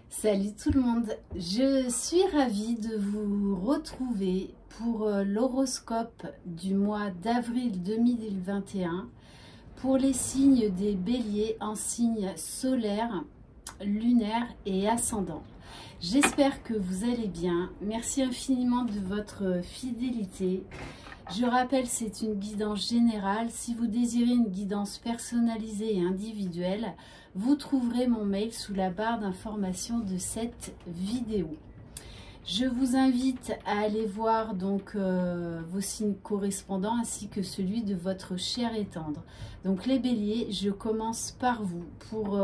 Salut tout le monde, je suis ravie de vous retrouver pour l'horoscope du mois d'avril 2021 pour les signes des béliers en signes solaires, lunaires et ascendants. J'espère que vous allez bien, merci infiniment de votre fidélité. Je rappelle, c'est une guidance générale. Si vous désirez une guidance personnalisée et individuelle, vous trouverez mon mail sous la barre d'information de cette vidéo. Je vous invite à aller voir donc vos signes correspondants ainsi que celui de votre cher et tendre. Donc les béliers, je commence par vous pour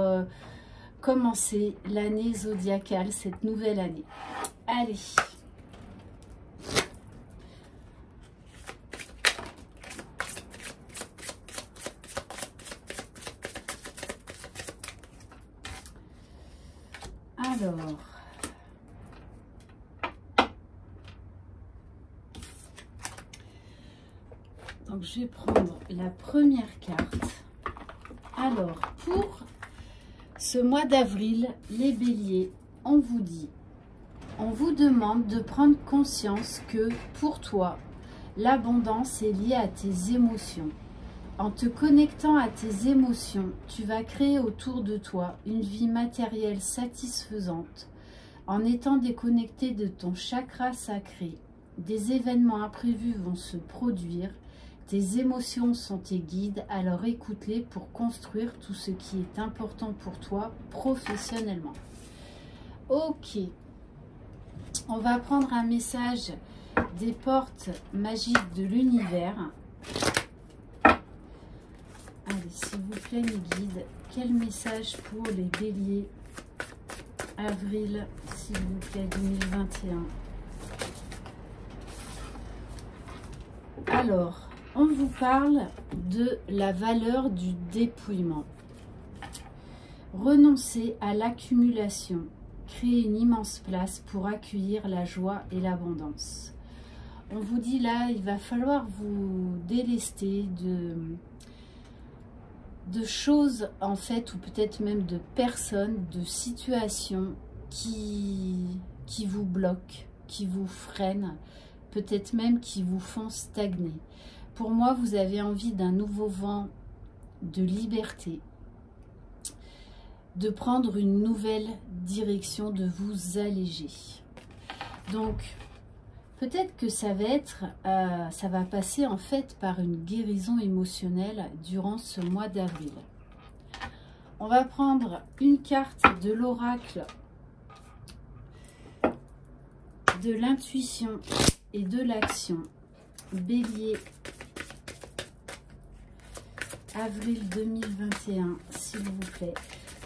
commencer l'année zodiacale, cette nouvelle année. Allez! Alors, donc je vais prendre la première carte. Alors, pour ce mois d'avril, les béliers, on vous dit, on vous demande de prendre conscience que pour toi, l'abondance est liée à tes émotions. En te connectant à tes émotions, tu vas créer autour de toi une vie matérielle satisfaisante. En étant déconnecté de ton chakra sacré, des événements imprévus vont se produire. Tes émotions sont tes guides, alors écoute-les pour construire tout ce qui est important pour toi professionnellement. Ok, on va prendre un message des portes magiques de l'univers. Allez, s'il vous plaît, mes guides, quel message pour les béliers avril, s'il vous plaît, 2021. Alors, on vous parle de la valeur du dépouillement. Renoncer à l'accumulation, créer une immense place pour accueillir la joie et l'abondance. On vous dit là, il va falloir vous délester de choses en fait, ou peut-être même de personnes, de situations qui vous bloquent, qui vous freinent, peut-être même qui vous font stagner. Pour moi, vous avez envie d'un nouveau vent de liberté, de prendre une nouvelle direction, de vous alléger. Donc, peut-être que ça va être, ça va passer en fait par une guérison émotionnelle durant ce mois d'avril. On va prendre une carte de l'oracle de l'intuition et de l'action. Bélier, avril 2021, s'il vous plaît.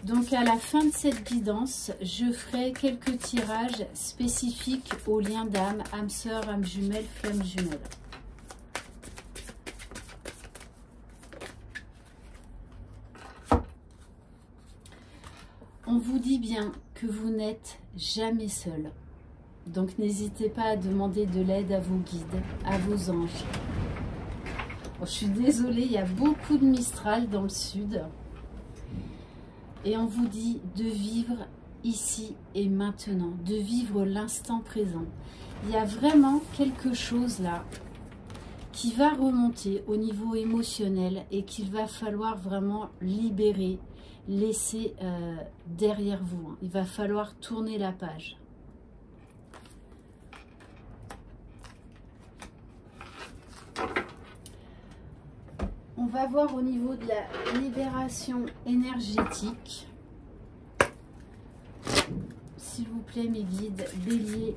Donc à la fin de cette guidance, je ferai quelques tirages spécifiques aux liens d'âme, âme sœur, âme jumelle, flamme jumelle. On vous dit bien que vous n'êtes jamais seul. Donc n'hésitez pas à demander de l'aide à vos guides, à vos anges. Bon, je suis désolée, il y a beaucoup de Mistral dans le sud. Et on vous dit de vivre ici et maintenant, de vivre l'instant présent. Il y a vraiment quelque chose là qui va remonter au niveau émotionnel et qu'il va falloir vraiment libérer, laisser derrière vous. Il va falloir tourner la page. On va voir au niveau de la libération énergétique. S'il vous plaît, mes guides, bélier,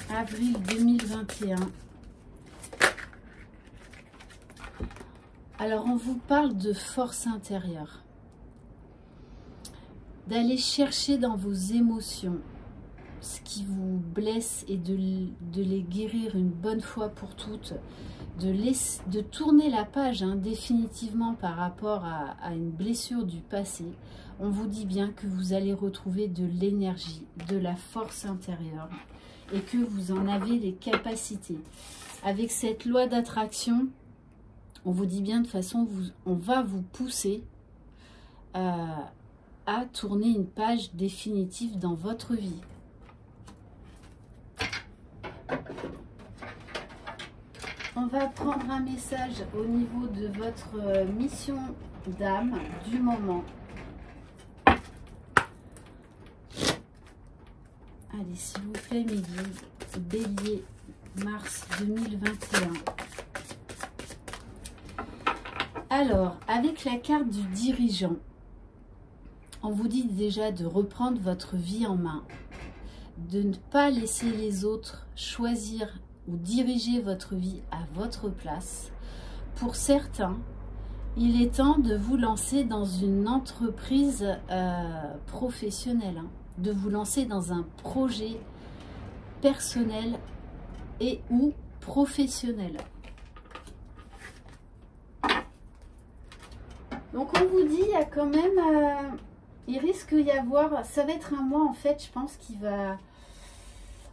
avril 2021. Alors, on vous parle de force intérieure. D'aller chercher dans vos émotions ce qui vous blesse et de les guérir une bonne fois pour toutes. De tourner la page définitivement par rapport à une blessure du passé. On vous dit bien que vous allez retrouver de l'énergie, de la force intérieure et que vous en avez les capacités. Avec cette loi d'attraction, on vous dit bien de toute façon, on va vous pousser à tourner une page définitive dans votre vie. On va prendre un message au niveau de votre mission d'âme du moment. Allez, s'il vous plaît, mes guides, Bélier, mars 2021. Alors, avec la carte du dirigeant, on vous dit déjà de reprendre votre vie en main, de ne pas laisser les autres choisir ou diriger votre vie à votre place. Pour certains, il est temps de vous lancer dans une entreprise professionnelle, hein, de vous lancer dans un projet personnel et ou professionnel. Donc on vous dit, il y a quand même, il risque d'y avoir, ça va être un mois en fait, je pense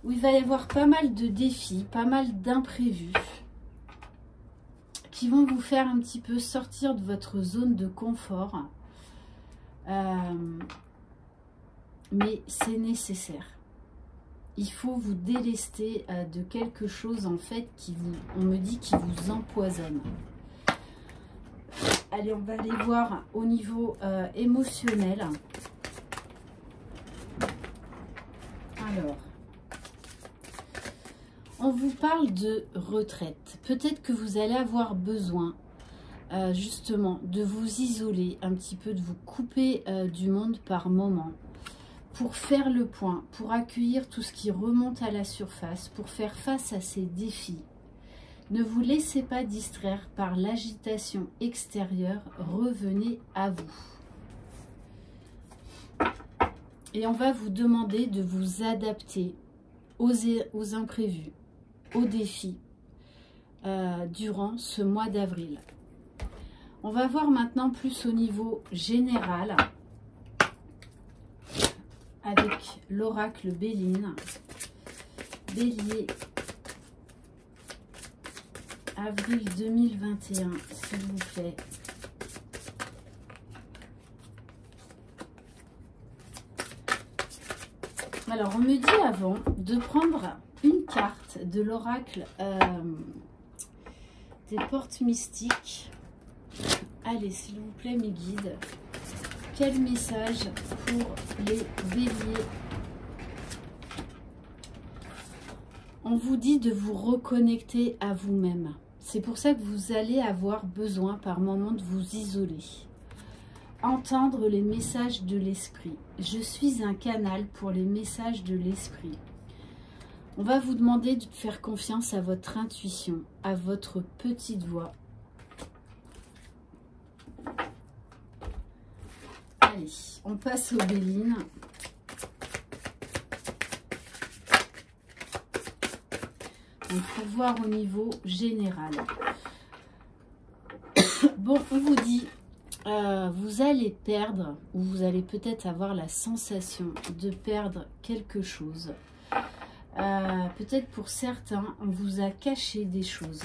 où il va y avoir pas mal de défis, pas mal d'imprévus qui vont vous faire un petit peu sortir de votre zone de confort. Mais c'est nécessaire. Il faut vous délester de quelque chose en fait on me dit, qui vous empoisonne. Allez, on va aller voir au niveau émotionnel. Alors, on vous parle de retraite. Peut-être que vous allez avoir besoin justement de vous isoler un petit peu, de vous couper du monde par moment, pour faire le point, pour accueillir tout ce qui remonte à la surface, pour faire face à ces défis. Ne vous laissez pas distraire par l'agitation extérieure, revenez à vous. Et on va vous demander de vous adapter aux imprévus, aux défis durant ce mois d'avril. On va voir maintenant plus au niveau général avec l'oracle Béline. Bélier, avril 2021, s'il vous plaît. Alors, on me dit avant de prendre une carte de l'oracle des portes mystiques. Allez, s'il vous plaît, mes guides, quel message pour les béliers? On vous dit de vous reconnecter à vous-même. C'est pour ça que vous allez avoir besoin par moment de vous isoler. Entendre les messages de l'esprit. Je suis un canal pour les messages de l'esprit. On va vous demander de faire confiance à votre intuition, à votre petite voix. Allez, on passe aux Bélines. Donc, pour voir au niveau général. Bon, on vous dit, vous allez perdre, ou vous allez peut-être avoir la sensation de perdre quelque chose. Peut-être pour certains, on vous a caché des choses.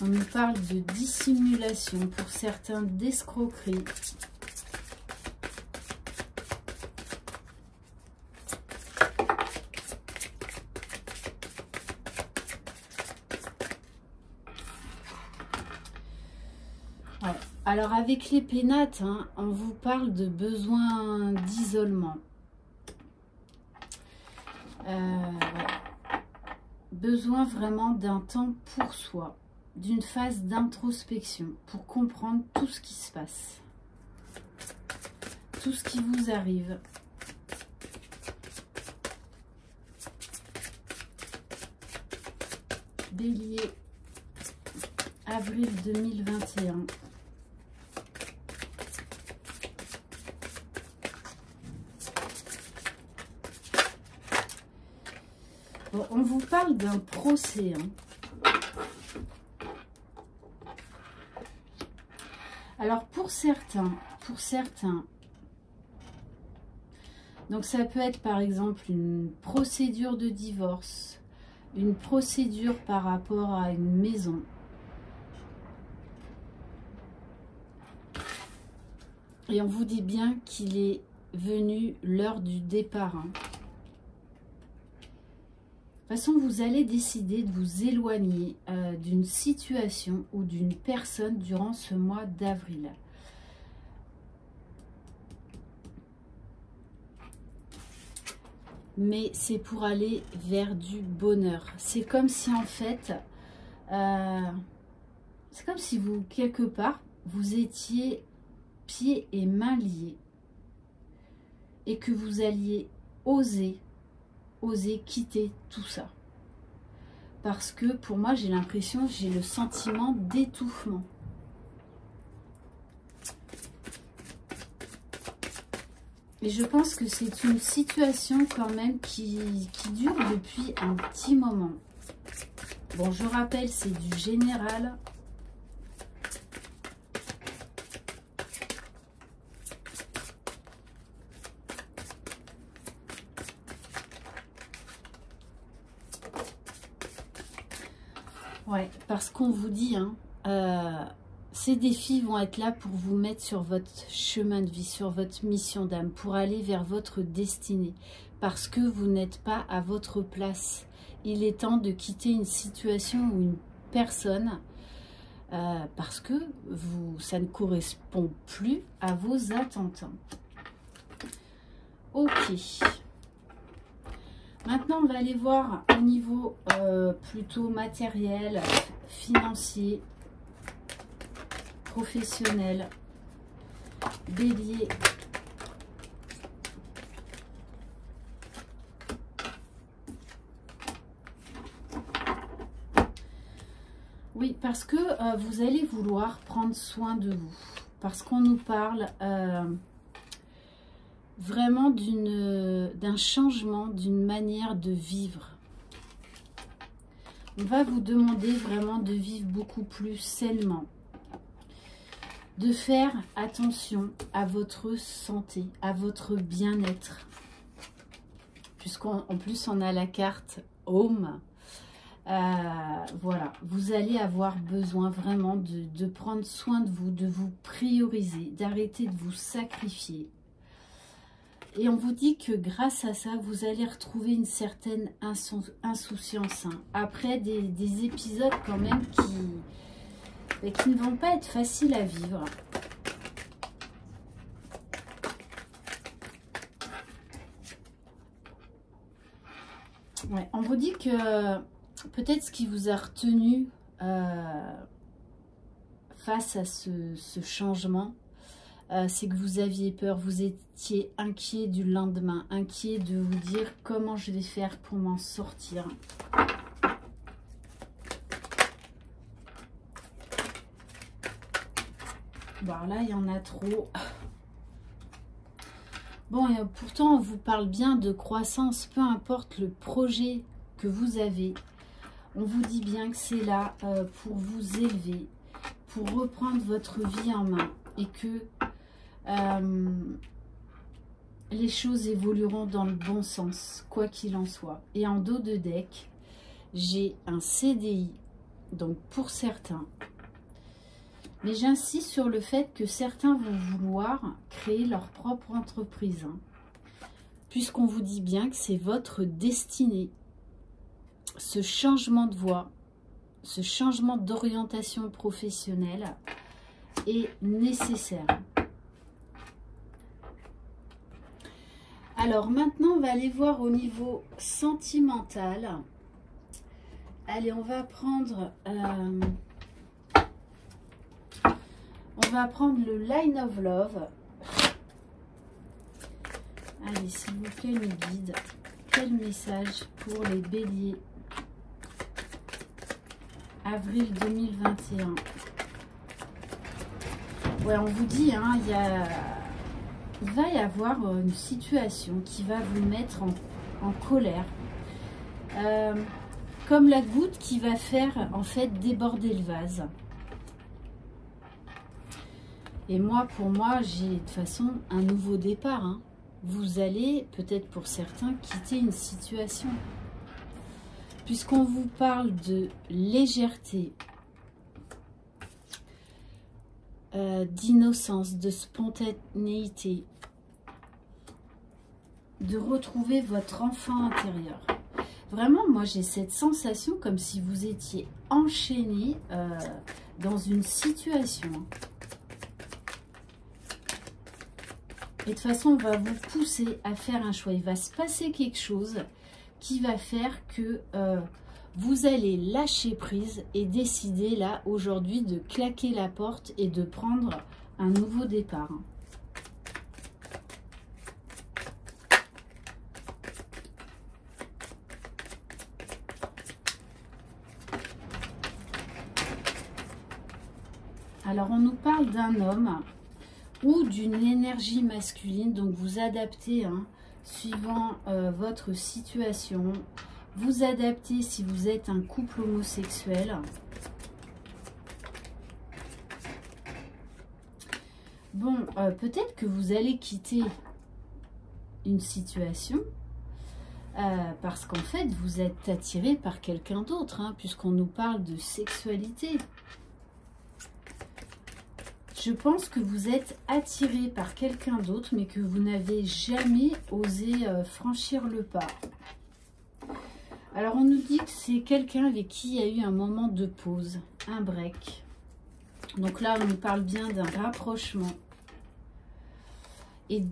On nous parle de dissimulation, pour certains d'escroquerie. Ouais. Alors avec les pénates, hein, on vous parle de besoin d'isolement. Ouais. Besoin vraiment d'un temps pour soi, d'une phase d'introspection pour comprendre tout ce qui se passe, tout ce qui vous arrive. Bélier, avril 2021. Bon, on vous parle d'un procès, hein. Alors pour certains, donc ça peut être par exemple une procédure de divorce, une procédure par rapport à une maison. Et on vous dit bien qu'il est venu l'heure du départ. Hein. De toute façon, vous allez décider de vous éloigner d'une situation ou d'une personne durant ce mois d'avril. Mais c'est pour aller vers du bonheur. C'est comme si en fait, c'est comme si vous, quelque part, vous étiez pieds et mains liés et que vous alliez oser quitter tout ça. Parce que pour moi, j'ai l'impression, j'ai le sentiment d'étouffement. Et je pense que c'est une situation quand même qui dure depuis un petit moment. Bon, je rappelle, c'est du général. Ouais, parce qu'on vous dit, hein, ces défis vont être là pour vous mettre sur votre chemin de vie, sur votre mission d'âme, pour aller vers votre destinée. Parce que vous n'êtes pas à votre place. Il est temps de quitter une situation ou une personne parce que ça ne correspond plus à vos attentes. Ok. Maintenant, on va aller voir au niveau plutôt matériel, financier, professionnel, bélier. Oui, parce que vous allez vouloir prendre soin de vous. Parce qu'on nous parle vraiment d'un changement, d'une manière de vivre. On va vous demander vraiment de vivre beaucoup plus sainement. De faire attention à votre santé, à votre bien-être. Puisqu'en plus on a la carte Home. Voilà, vous allez avoir besoin vraiment de prendre soin de vous prioriser, d'arrêter de vous sacrifier. Et on vous dit que grâce à ça, vous allez retrouver une certaine insouciance. Hein. Après des épisodes quand même qui ne vont pas être faciles à vivre. Ouais, on vous dit que peut-être ce qui vous a retenu face à ce changement, c'est que vous aviez peur, vous étiez inquiet du lendemain, inquiet de vous dire comment je vais faire pour m'en sortir. Bon, là, il y en a trop. Bon, et pourtant, on vous parle bien de croissance, peu importe le projet que vous avez. On vous dit bien que c'est là pour vous élever, pour reprendre votre vie en main et que les choses évolueront dans le bon sens, quoi qu'il en soit. Et en dos de deck, j'ai un CDI, donc pour certains. Mais j'insiste sur le fait que certains vont vouloir créer leur propre entreprise. Hein, puisqu'on vous dit bien que c'est votre destinée. Ce changement de voie, ce changement d'orientation professionnelle est nécessaire. Alors maintenant, on va aller voir au niveau sentimental. Allez, on va prendre le Line of Love. Allez, s'il vous plaît, mes guides, quel message pour les béliers? Avril 2021. Ouais, on vous dit, hein, il va y avoir une situation qui va vous mettre en colère. Comme la goutte qui va faire, en fait, déborder le vase. Et moi, pour moi, j'ai de toute façon un nouveau départ. Hein. Vous allez, peut-être pour certains, quitter une situation. Puisqu'on vous parle de légèreté, d'innocence, de spontanéité, de retrouver votre enfant intérieur. Vraiment, moi j'ai cette sensation comme si vous étiez enchaîné dans une situation. Et de toute façon, on va vous pousser à faire un choix. Il va se passer quelque chose qui va faire que vous allez lâcher prise et décider là aujourd'hui de claquer la porte et de prendre un nouveau départ. Alors on nous parle d'un homme ou d'une énergie masculine, donc vous adaptez suivant votre situation. Vous adaptez si vous êtes un couple homosexuel. Bon, peut-être que vous allez quitter une situation parce qu'en fait, vous êtes attiré par quelqu'un d'autre, puisqu'on nous parle de sexualité. Je pense que vous êtes attiré par quelqu'un d'autre, mais que vous n'avez jamais osé franchir le pas. Alors, on nous dit que c'est quelqu'un avec qui il y a eu un moment de pause, un break. Donc là, on nous parle bien d'un rapprochement et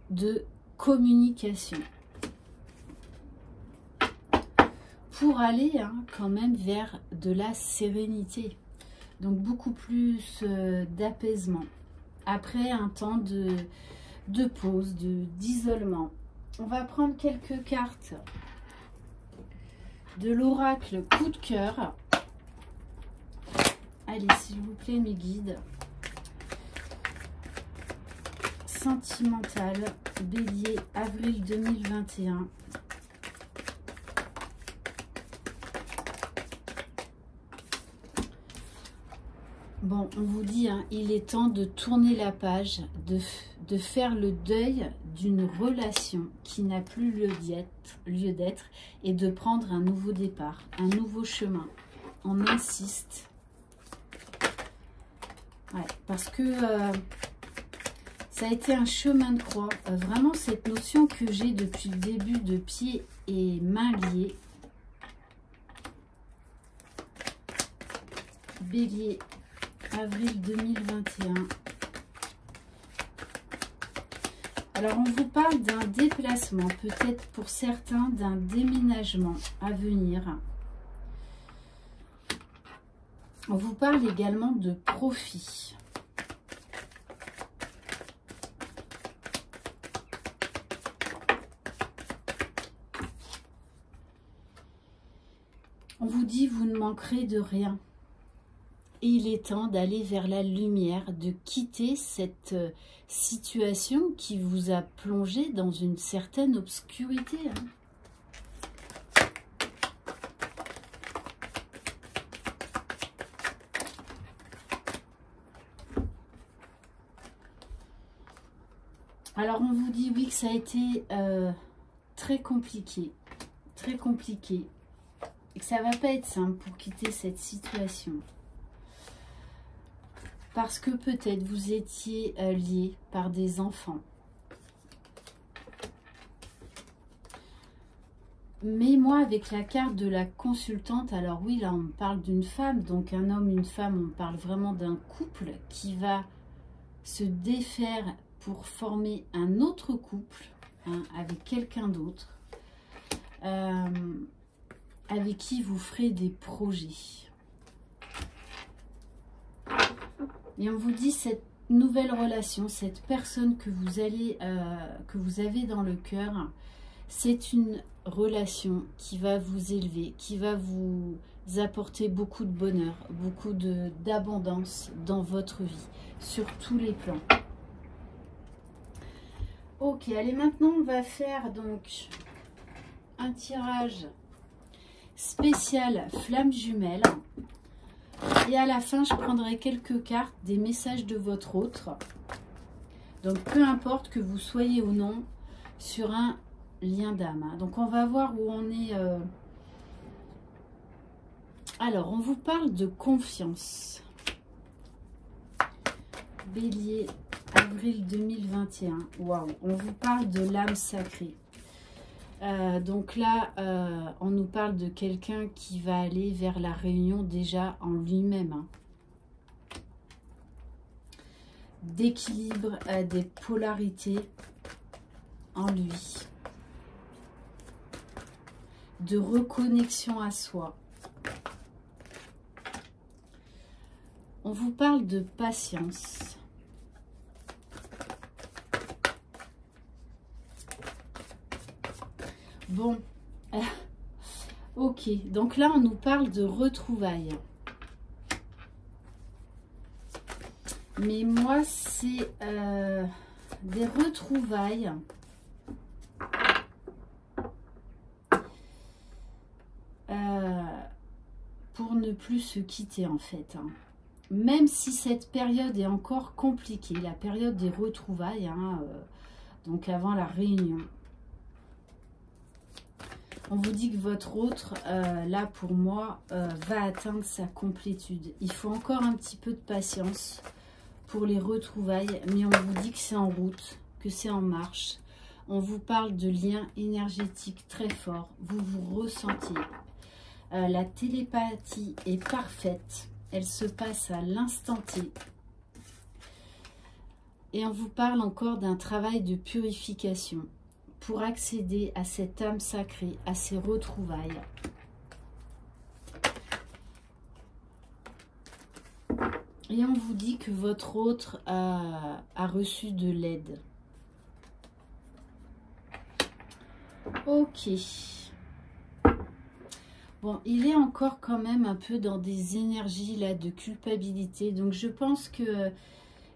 de communication. Pour aller quand même vers de la sérénité. Donc beaucoup plus d'apaisement. Après un temps de pause, d'isolement. On va prendre quelques cartes de l'oracle coup de cœur. Allez, s'il vous plaît, mes guides. Sentimental, Bélier, avril 2021. Bon, on vous dit, il est temps de tourner la page, de faire le deuil d'une relation qui n'a plus lieu d'être et de prendre un nouveau départ, un nouveau chemin. On insiste. Ouais, parce que ça a été un chemin de croix. Vraiment, cette notion que j'ai depuis le début de pieds et mains liés. Bélier. Avril 2021. Alors, on vous parle d'un déplacement, peut-être pour certains d'un déménagement à venir. On vous parle également de profit. On vous dit, vous ne manquerez de rien. Et il est temps d'aller vers la lumière, de quitter cette situation qui vous a plongé dans une certaine obscurité. Alors on vous dit oui que ça a été très compliqué, et que ça va pas être simple pour quitter cette situation. Parce que peut-être vous étiez lié par des enfants. Mais moi, avec la carte de la consultante, alors oui, là, on me parle d'une femme. Donc, un homme, une femme, on parle vraiment d'un couple qui va se défaire pour former un autre couple avec quelqu'un d'autre. Avec qui vous ferez des projets. Et on vous dit cette nouvelle relation, cette personne que vous avez dans le cœur, c'est une relation qui va vous élever, qui va vous apporter beaucoup de bonheur, beaucoup d'abondance dans votre vie, sur tous les plans. Ok, allez, maintenant on va faire donc un tirage spécial flamme jumelle. Et à la fin, je prendrai quelques cartes des messages de votre autre. Donc, peu importe que vous soyez ou non sur un lien d'âme. Donc, on va voir où on est. Alors, on vous parle de confiance. Bélier, avril 2021. Waouh, on vous parle de l'âme sacrée. Donc là, on nous parle de quelqu'un qui va aller vers la réunion déjà en lui-même. Hein. D'équilibre, des polarités en lui. De reconnexion à soi. On vous parle de patience. Bon, ok, donc là on nous parle de retrouvailles. Mais moi c'est des retrouvailles pour ne plus se quitter en fait. Hein. Même si cette période est encore compliquée, la période des retrouvailles, hein, donc avant la réunion. On vous dit que votre autre, là pour moi, va atteindre sa complétude. Il faut encore un petit peu de patience pour les retrouvailles, mais on vous dit que c'est en route, que c'est en marche. On vous parle de liens énergétiques très forts. Vous vous ressentez. La télépathie est parfaite. Elle se passe à l'instant T. Et on vous parle encore d'un travail de purification pour accéder à cette âme sacrée, à ces retrouvailles. Et on vous dit que votre autre a reçu de l'aide. Ok. Bon, il est encore quand même un peu dans des énergies là de culpabilité. Donc je pense que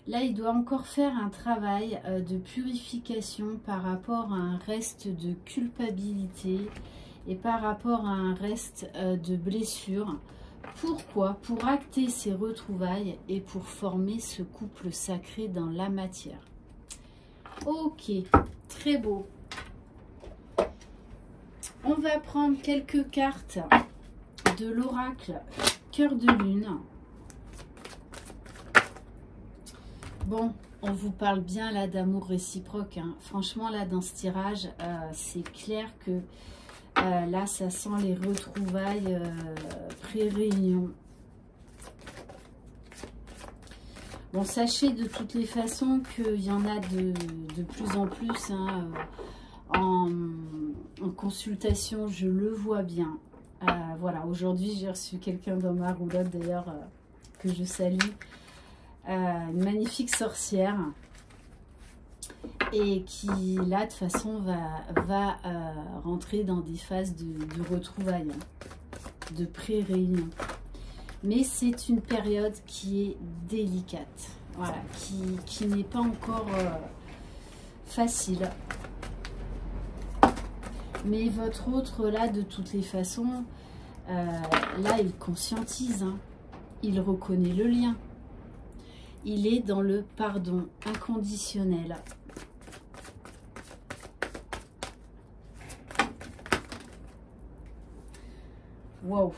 là, il doit encore faire un travail de purification par rapport à un reste de culpabilité et par rapport à un reste de blessure. Pourquoi? Pour acter ses retrouvailles et pour former ce couple sacré dans la matière. Ok, très beau. On va prendre quelques cartes de l'oracle Cœur de Lune. Bon, on vous parle bien là d'amour réciproque. Hein. Franchement, là, dans ce tirage, c'est clair que là, ça sent les retrouvailles pré-réunion. Bon, sachez de toutes les façons qu'il y en a de plus en plus. Hein, en consultation, je le vois bien. Voilà, aujourd'hui, j'ai reçu quelqu'un dans ma roulotte, d'ailleurs, que je salue. Une magnifique sorcière et qui là de toute façon va rentrer dans des phases de retrouvailles, de pré-réunion, mais c'est une période qui est délicate, voilà, qui n'est pas encore facile, mais votre autre là de toutes les façons là il conscientise, hein, il reconnaît le lien. Il est dans le pardon inconditionnel. Wow.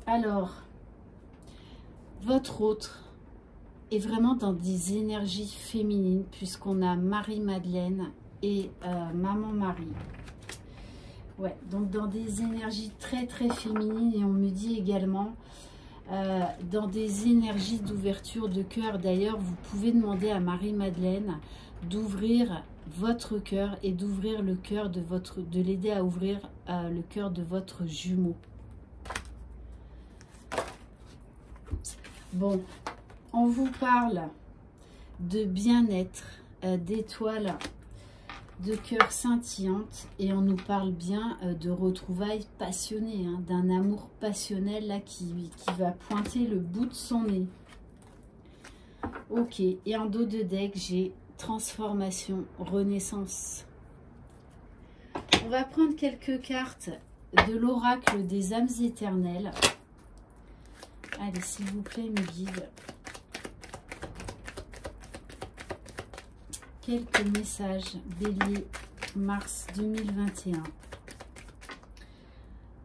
Alors, votre autre est vraiment dans des énergies féminines puisqu'on a Marie-Madeleine et Maman Marie. Ouais, donc dans des énergies très très féminines et on me dit également... dans des énergies d'ouverture de cœur. D'ailleurs, vous pouvez demander à Marie-Madeleine d'ouvrir votre cœur et d'ouvrir le cœur de l'aider à ouvrir le cœur de votre jumeau. Bon, on vous parle de bien-être, d'étoiles, de cœur scintillante, et on nous parle bien de retrouvailles passionnées, hein, d'un amour passionnel là qui va pointer le bout de son nez. Ok, et en dos de deck, j'ai transformation, renaissance. On va prendre quelques cartes de l'oracle des âmes éternelles. Allez, s'il vous plaît, mes guides. Quelques messages, Bélier, mars 2021.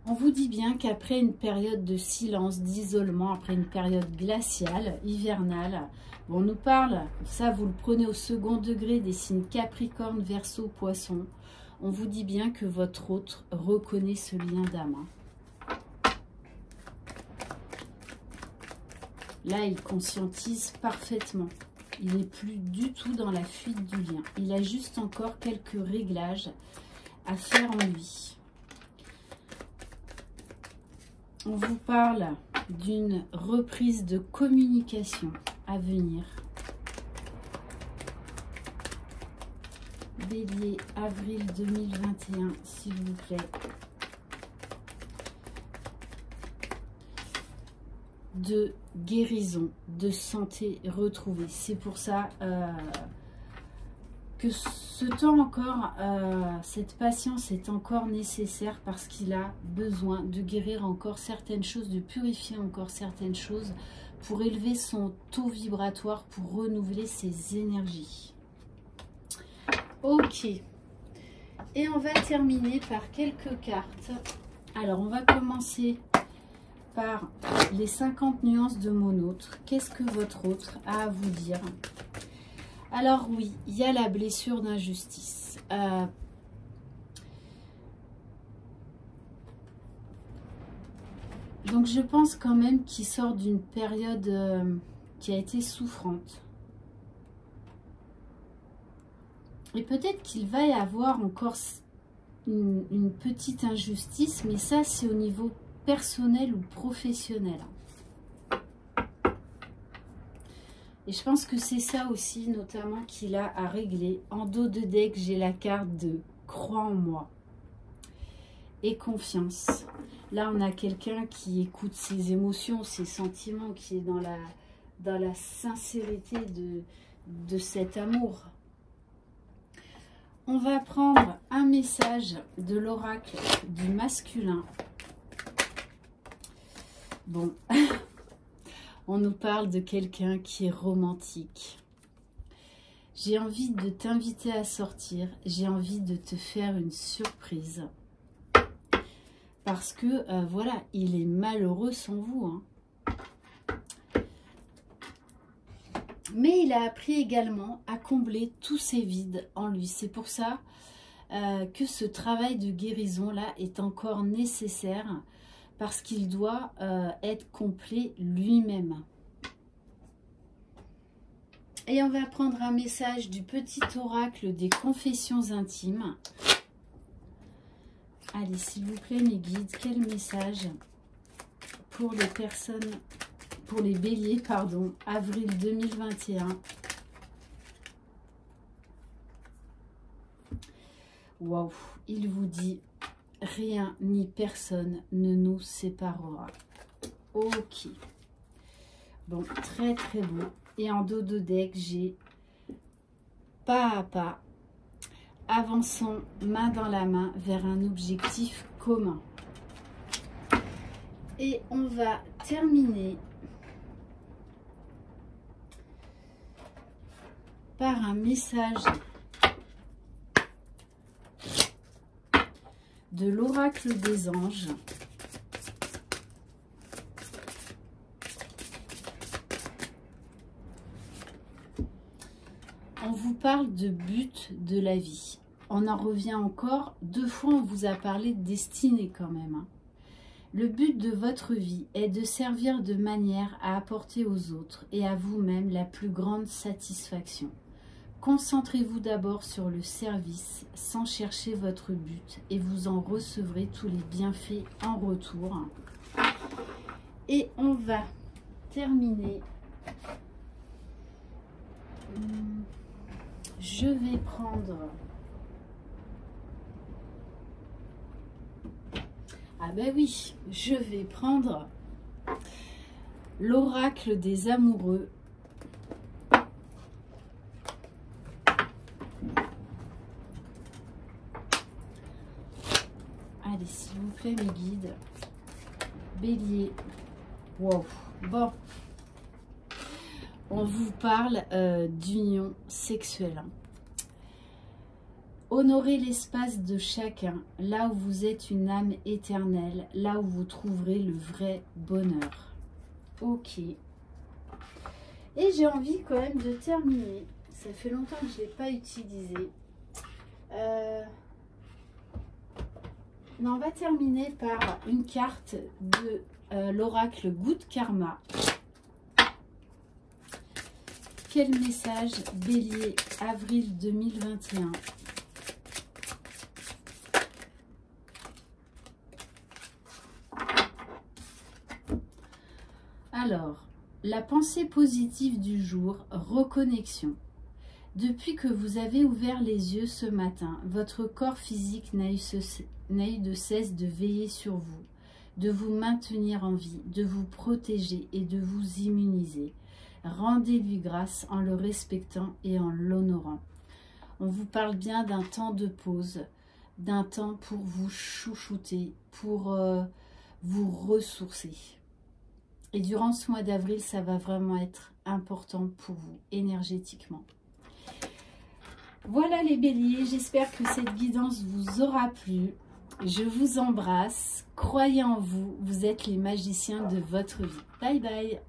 On vous dit bien qu'après une période de silence, d'isolement, après une période glaciale, hivernale, Bon, on nous parle, ça vous le prenez au second degré, des signes Capricorne, Verseau, Poisson. On vous dit bien que votre hôte reconnaît ce lien d'âme. Là, il conscientise parfaitement. Il n'est plus du tout dans la fuite du lien. Il a juste encore quelques réglages à faire en lui. On vous parle d'une reprise de communication à venir. Bélier, avril 2021, s'il vous plaît. De guérison, de santé retrouvée. C'est pour ça que ce temps encore, cette patience est encore nécessaire parce qu'il a besoin de guérir encore certaines choses, de purifier encore certaines choses pour élever son taux vibratoire, pour renouveler ses énergies. Ok. Et on va terminer par quelques cartes. Alors, on va commencer par les 50 nuances de mon autre. Qu'est-ce que votre autre a à vous dire? Alors oui, il y a la blessure d'injustice. Donc je pense quand même qu'il sort d'une période qui a été souffrante. Et peut-être qu'il va y avoir encore une petite injustice, mais ça c'est au niveau personnel ou professionnel. Et je pense que c'est ça aussi, notamment, qu'il a à régler. En dos de deck, j'ai la carte de crois en moi et confiance. Là, on a quelqu'un qui écoute ses émotions, ses sentiments, qui est dans la sincérité de cet amour. On va prendre un message de l'oracle du masculin. Bon, on nous parle de quelqu'un qui est romantique. J'ai envie de t'inviter à sortir. J'ai envie de te faire une surprise. Parce que, voilà, il est malheureux sans vous. Hein. Mais il a appris également à combler tous ses vides en lui. C'est pour ça que ce travail de guérison-là est encore nécessaire. Parce qu'il doit être complet lui-même. Et on va prendre un message du petit oracle des confessions intimes. Allez, s'il vous plaît, mes guides, quel message pour les personnes, pour les béliers, pardon, avril 2021. Waouh, il vous dit... Rien ni personne ne nous séparera. Ok. Bon, très très beau. Et en dos de deck, j'ai pas à pas, avançons main dans la main vers un objectif commun. Et on va terminer par un message de l'oracle des anges. On vous parle de but de la vie. On en revient encore. 2 fois, on vous a parlé de destinée quand même. Hein. Le but de votre vie est de servir de manière à apporter aux autres et à vous-même la plus grande satisfaction. Concentrez-vous d'abord sur le service sans chercher votre but et vous en recevrez tous les bienfaits en retour. Et on va terminer. Je vais prendre... Ah ben oui, je vais prendre l'oracle des amoureux. Allez, s'il vous plaît, mes guides. Bélier. Wow. Bon. On vous parle d'union sexuelle. Honorez l'espace de chacun, là où vous êtes une âme éternelle, là où vous trouverez le vrai bonheur. Ok. Et j'ai envie quand même de terminer. Ça fait longtemps que je ne l'ai pas utilisé. Non, on va terminer par une carte de l'oracle Good Karma. Quel message, Bélier, avril 2021? Alors, la pensée positive du jour, reconnexion. Depuis que vous avez ouvert les yeux ce matin, votre corps physique n'a eu de cesse de veiller sur vous, de vous maintenir en vie, de vous protéger et de vous immuniser. Rendez-lui grâce en le respectant et en l'honorant. On vous parle bien d'un temps de pause, d'un temps pour vous chouchouter, pour vous ressourcer. Et durant ce mois d'avril, ça va vraiment être important pour vous, énergétiquement. Voilà les béliers, j'espère que cette guidance vous aura plu. Je vous embrasse, croyez en vous, vous êtes les magiciens de votre vie. Bye bye.